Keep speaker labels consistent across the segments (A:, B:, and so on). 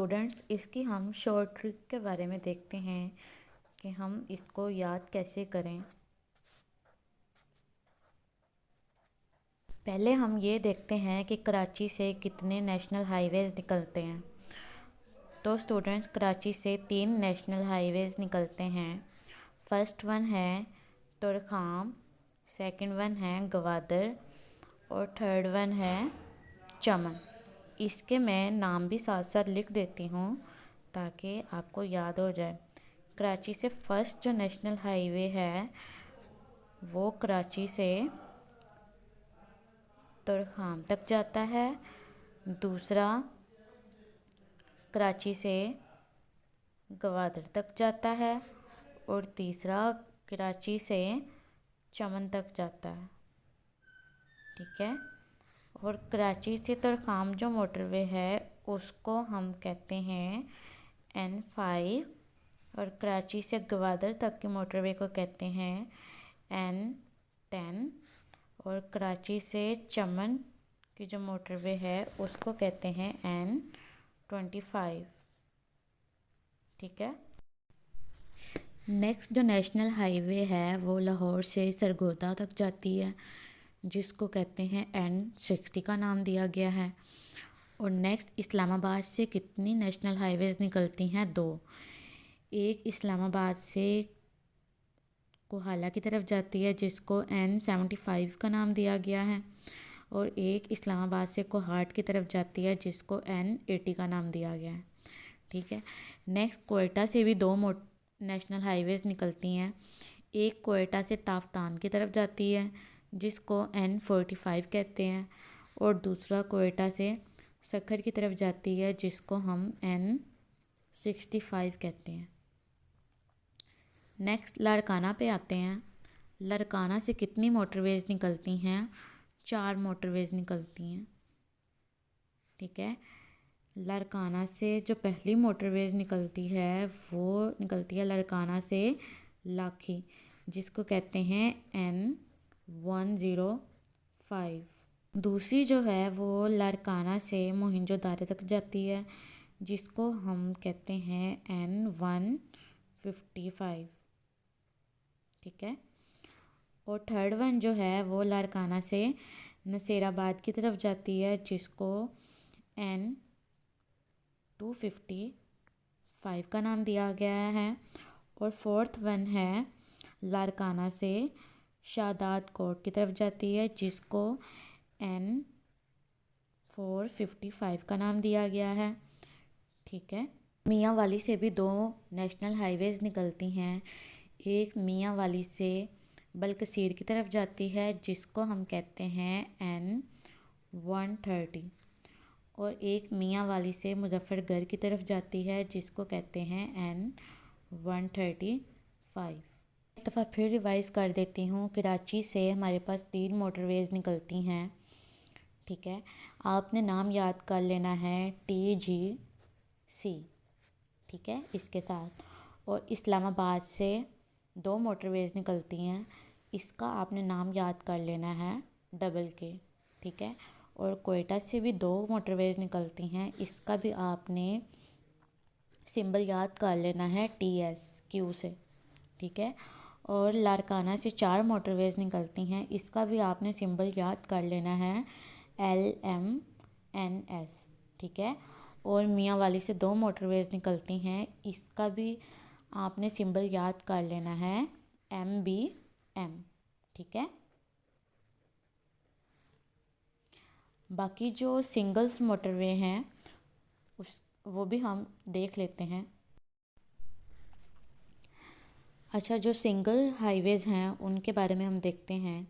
A: Students, इसकी हम short trick के बारे में देखते हैं कि हम इसको याद कैसे करें। पहले हम ये देखते हैं कि कराची से कितने नेशनल हाईवेज़ निकलते हैं। तो स्टूडेंट्स, कराची से 3 नेशनल हाईवेज़ निकलते हैं। फर्स्ट वन है तुरखाम, सेकंड वन है गवादर और थर्ड वन है चमन। इसके मैं नाम भी साथ साथ लिख देती हूँ ताकि आपको याद हो जाए। कराची से फर्स्ट जो नेशनल हाईवे है वो कराची से तुरखाम तक जाता है। दूसरा कराची से गवादर तक जाता है और तीसरा कराची से चमन तक जाता है। ठीक है। और कराची से तुरखाम जो मोटरवे है उसको हम कहते हैं N5 और कराची से गवादर तक के मोटरवे को कहते हैं N10 और कराची से चमन की जो मोटरवे है उसको कहते हैं N25। ठीक है। नेक्स्ट जो नेशनल हाईवे है वो लाहौर से सरगोदा तक जाती है जिसको कहते हैं N60 का नाम दिया गया है। और नेक्स्ट इस्लामाबाद से कितनी नेशनल हाईवेज़ निकलती हैं? 2। एक इस्लामाबाद से कोहाला की तरफ जाती है जिसको N75 का नाम दिया गया है और एक इस्लामाबाद से कोहाट की तरफ जाती है जिसको N80 का नाम दिया गया है। ठीक है। नेक्स्ट कोयटा से भी 2 नेशनल हाईवेज़ निकलती हैं। एक कोयटा से टाफतान की तरफ जाती है जिसको N45 कहते हैं और दूसरा कोयटा से सखर की तरफ जाती है जिसको हम N65 कहते हैं। नेक्स्ट लाड़काना पे आते हैं। लाड़काना से कितनी मोटरवेज़ निकलती हैं? 4 मोटरवेज़ निकलती हैं। ठीक है। लाड़काना से जो पहली मोटरवेज़ निकलती है वो निकलती है लाड़काना से लाखी जिसको कहते हैं N105। दूसरी जो है वो लाड़काना से मोहिंजोदारो तक जाती है जिसको हम कहते हैं N155। ठीक है। और थर्ड वन जो है वो लाड़काना से नसीराबाद की तरफ जाती है जिसको N255 का नाम दिया गया है। और फोर्थ वन है लाड़काना से शादात कोट की तरफ जाती है जिसको N455 का नाम दिया गया है। ठीक है। मियांवाली से भी 2 नेशनल हाईवेज़ निकलती हैं। एक मियांवाली से बलकसीर की तरफ जाती है जिसको हम कहते हैं N130 और एक मियांवाली से मुजफ्फरगढ़ की तरफ जाती है जिसको कहते हैं N135। एक दफ़ा फिर रिवाइज़ कर देती हूँ। कराची से हमारे पास 3 मोटरवेज़ निकलती हैं। ठीक है। आपने नाम याद कर लेना है TGC। ठीक है, इसके साथ। और इस्लामाबाद से 2 मोटरवेज़ निकलती हैं, इसका आपने नाम याद कर लेना है DK। ठीक है। और कोयटा से भी 2 मोटरवेज़ निकलती हैं, इसका भी आपने सिंबल याद कर लेना है TSQ से। ठीक है। और लाड़काना से 4 मोटरवेज़ निकलती हैं, इसका भी आपने सिंबल याद कर लेना है LMNS। ठीक है। और मियांवाली से 2 मोटरवेज़ निकलती हैं, इसका भी आपने सिंबल याद कर लेना है MBM। ठीक है। बाकी जो सिंगल्स मोटरवे हैं वो भी हम देख लेते हैं। अच्छा, जो सिंगल हाईवेज़ हैं उनके बारे में हम देखते हैं।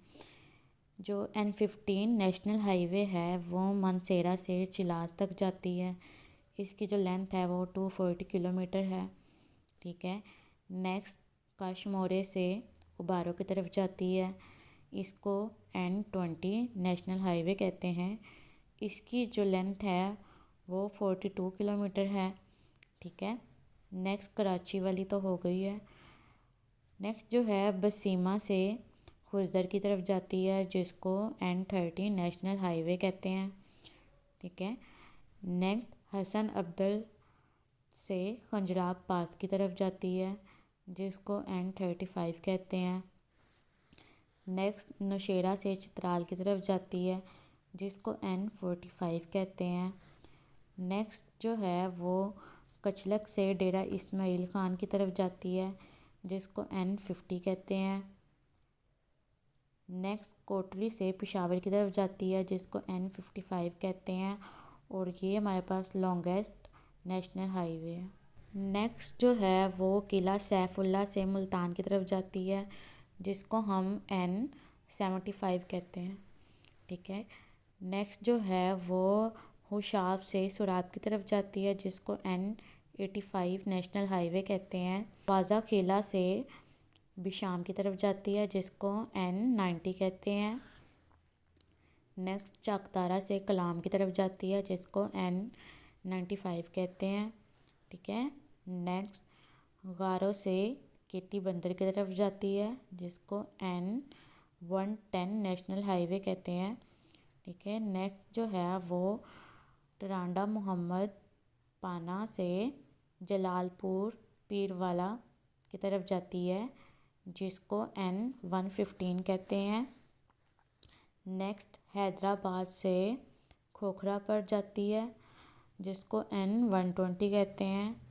A: जो N15 नेशनल हाईवे है वो मानसेरा से चिलास तक जाती है। इसकी जो लेंथ है वो 240 किलोमीटर है। ठीक है। नेक्स्ट काशमोरे से उबारो की तरफ जाती है, इसको N20 नेशनल हाईवे कहते हैं। इसकी जो लेंथ है वो 42 किलोमीटर है। ठीक है। नेक्स्ट कराची वाली तो हो गई है। नेक्स्ट जो है बसीमा से खुर्दर की तरफ जाती है जिसको N30 नेशनल हाईवे कहते हैं। ठीक है। नेक्स्ट हसन अब्दुल से खंजराब पास की तरफ जाती है, जिसको N35 कहते हैं। नेक्स्ट नौशेरा से चित्राल की तरफ जाती है, जिसको N45 कहते हैं। नेक्स्ट जो है वो कचलक से डेरा इस्माइल ख़ान की तरफ जाती है, जिसको N50 कहते हैं। नेक्स्ट कोटली से पेशावर की तरफ जाती है, जिसको N55 कहते हैं, और ये हमारे पास लॉन्गेस्ट नेशनल हाईवे है। नेक्स्ट जो है वो किला सैफुल्ला से मुल्तान की तरफ जाती है, जिसको हम N75 कहते हैं। ठीक है। नेक्स्ट जो है वो हुशाब से सुराब की तरफ जाती है, जिसको N85 नेशनल हाईवे कहते हैं। वाजा खेला से बिशाम की तरफ जाती है, जिसको N90 कहते हैं। नेक्स्ट चाकतारा से कलाम की तरफ जाती है, जिसको N95 कहते हैं। ठीक है। नेक्स्ट गारो से केटी बंदर की तरफ जाती है, जिसको N110 नेशनल हाईवे कहते हैं। ठीक है। नेक्स्ट जो है वो टरांडा मोहम्मद पाना से जलालपुर पीरवाला की तरफ जाती है, जिसको N115 कहते हैं। नेक्स्ट हैदराबाद से खोखरा पर जाती है, जिसको N120 कहते हैं।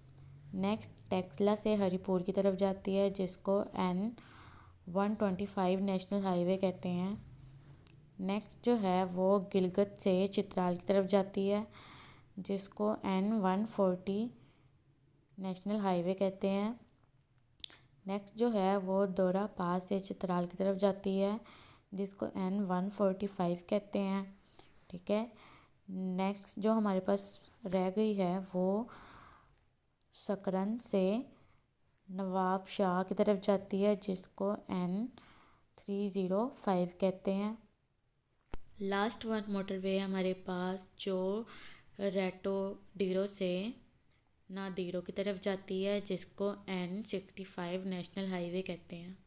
A: नेक्स्ट टेक्सला से हरिपुर की तरफ जाती है, जिसको N125 नेशनल हाईवे कहते हैं। नेक्स्ट जो है वो गिलगित से चित्राल की तरफ जाती है, जिसको N140 नेशनल हाईवे कहते हैं। नेक्स्ट जो है वो दोरा पास से चित्राल की तरफ जाती है, जिसको N145 कहते हैं। ठीक है। नेक्स्ट जो हमारे पास रह गई है वो सकरन से नवाब शाह की तरफ जाती है, जिसको N305 कहते हैं। लास्ट वन मोटरवे हमारे पास जो रेटो डीरो से नादीरो की तरफ जाती है, जिसको N65 नेशनल हाईवे कहते हैं।